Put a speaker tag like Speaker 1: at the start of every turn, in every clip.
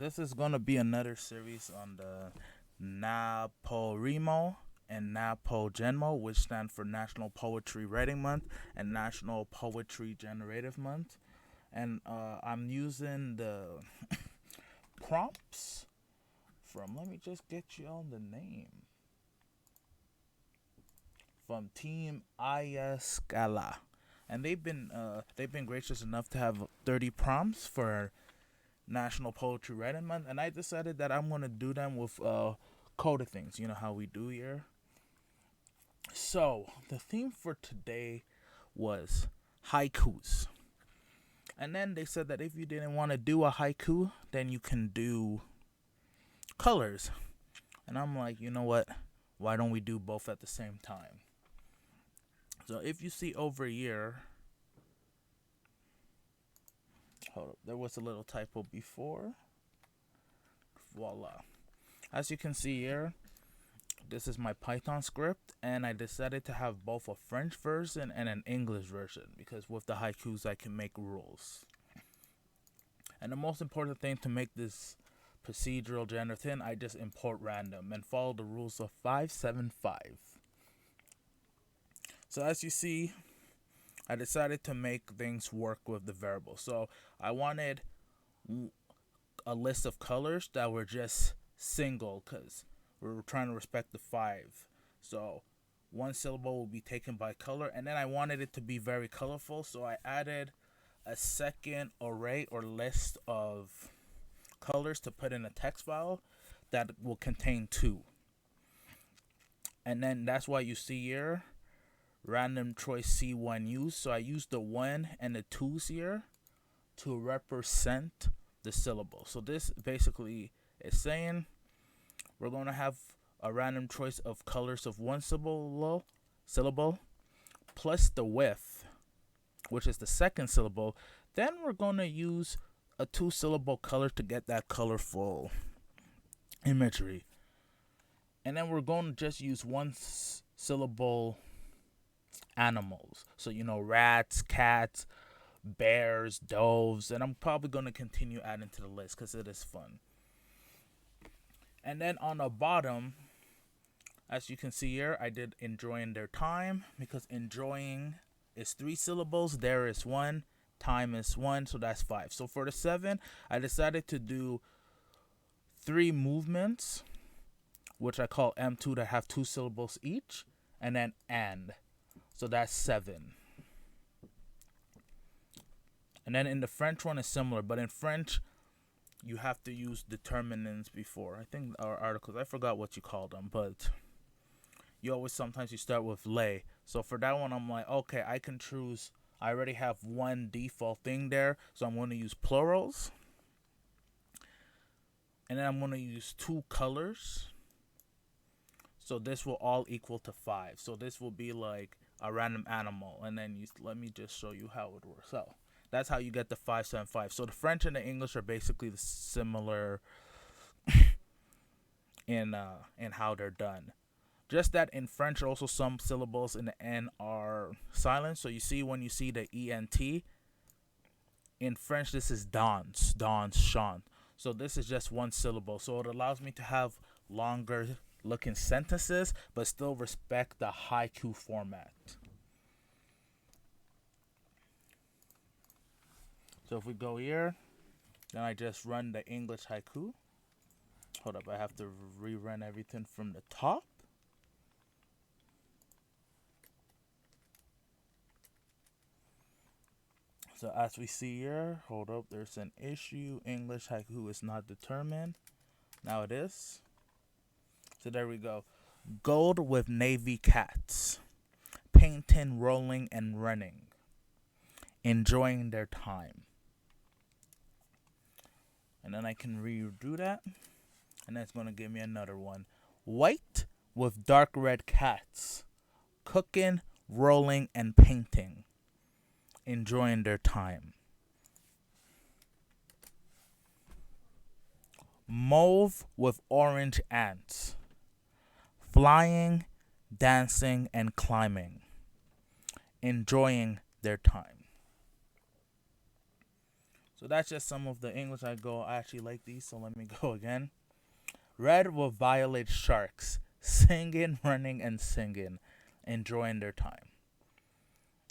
Speaker 1: This is going to be another series on the NaPoWriMo and NaPoGenMO, which stand for National Poetry Writing Month and National Poetry Generative Month. And I'm using the prompts from, let me just get you on the name, from Team Ayaskala. And they've been gracious enough to have 30 prompts for National Poetry Writing Month, and I decided that I'm gonna do them with coda things. You know how we do here. So the theme for today was haikus, and then they said that if you didn't want to do a haiku, then you can do colors. And I'm like, you know what? Why don't we do both at the same time? So if you see over here, hold up, there was a little typo before. Voila. As you can see here, this is my Python script, and I decided to have both a French version and an English version because with the haikus I can make rules. And the most important thing to make this procedural gender thin, I just import random and follow the rules of 575. So as you see, I decided to make things work with the variable. So I wanted a list of colors that were just single because we were trying to respect the five. So one syllable will be taken by color, and then I wanted it to be very colorful, so I added a second array or list of colors to put in a text file that will contain two. And then that's why you see here random choice C1 used. So I used the 1 and the 2's here to represent the syllable. So this basically is saying we're going to have a random choice of colors of one syllable plus the width, which is the second syllable. Then we're going to use a 2-syllable color to get that colorful imagery. And then we're going to just use syllable animals. So, rats, cats, bears, doves, and I'm probably going to continue adding to the list because it is fun. And then on the bottom, as you can see here, I did enjoying their time because enjoying is 3 syllables, there is 1, time is 1, so that's 5. So for the 7, I decided to do 3 movements, which I call M2, that have 2 syllables each, and then and. So that's 7. And then in the French one is similar, but in French you have to use determinants before. I think our articles, I forgot what you call them, but sometimes you start with lay. So for that one I'm like, okay, I can choose. I already have one default thing there, so I'm going to use plurals. And then I'm going to use 2 colors. So this will all equal to 5. So this will be like a random animal, and then let me just show you how it works out. That's how you get the 575. So the French and the English are basically similar in how they're done. Just that in French also some syllables in the N are silent. So you see when you see the ENT, in French this is dans, chant. So this is just 1 syllable. So it allows me to have longer looking sentences but still respect the haiku format. So if we go here, then I just run the English haiku. Hold up, I have to rerun everything from the top. So as we see here, hold up, there's an issue. English haiku is not determined. Now it is. So there we go. Gold with navy cats. Painting, rolling, and running. Enjoying their time. And then I can redo that. And that's going to give me another one. White with dark red cats. Cooking, rolling, and painting. Enjoying their time. Mauve with orange ants. Flying, dancing, and climbing. Enjoying their time. So that's just some of the English I go. I actually like these, so let me go again. Red with violet sharks, singing, running, and singing, enjoying their time.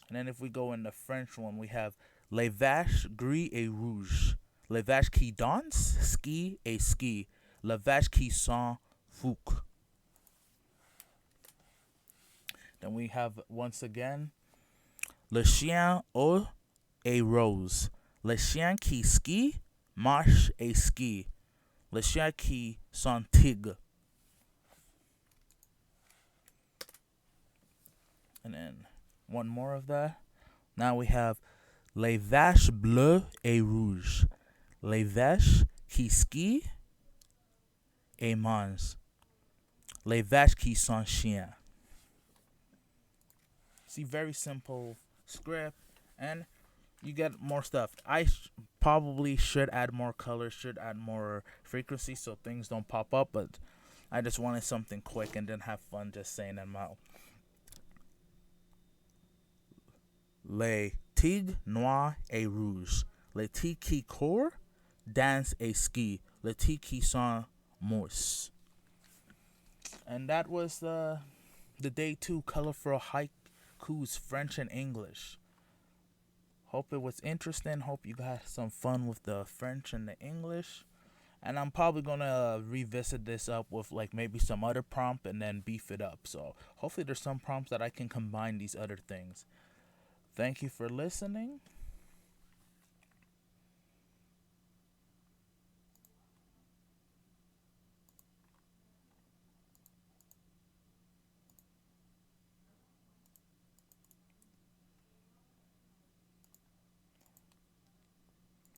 Speaker 1: And then if we go in the French one, we have Les vaches gris et rouges. Les vaches qui dansent, ski et ski. Les vaches qui s'en foutent. Then we have once again Le chien haut et rose. Le chien qui skie marche et skie. Le chien qui s'entigue. And then one more of that. Now we have Les vaches bleues et rouges. Les vaches qui skient et mangent. Les vaches qui sont chiens. See, very simple script, and you get more stuff. I probably should add more colors, should add more frequency so things don't pop up, but I just wanted something quick and then have fun just saying them out. Les tigres noirs et rouges. Les tigres qui courent, dansent et skient. Les tigres qui sont morts. And that was the day 2 colorful haikus, French and English. Hope it was interesting. Hope you got some fun with the French and the English. And I'm probably going to revisit this up with like maybe some other prompt and then beef it up. So hopefully there's some prompts that I can combine these other things. Thank you for listening.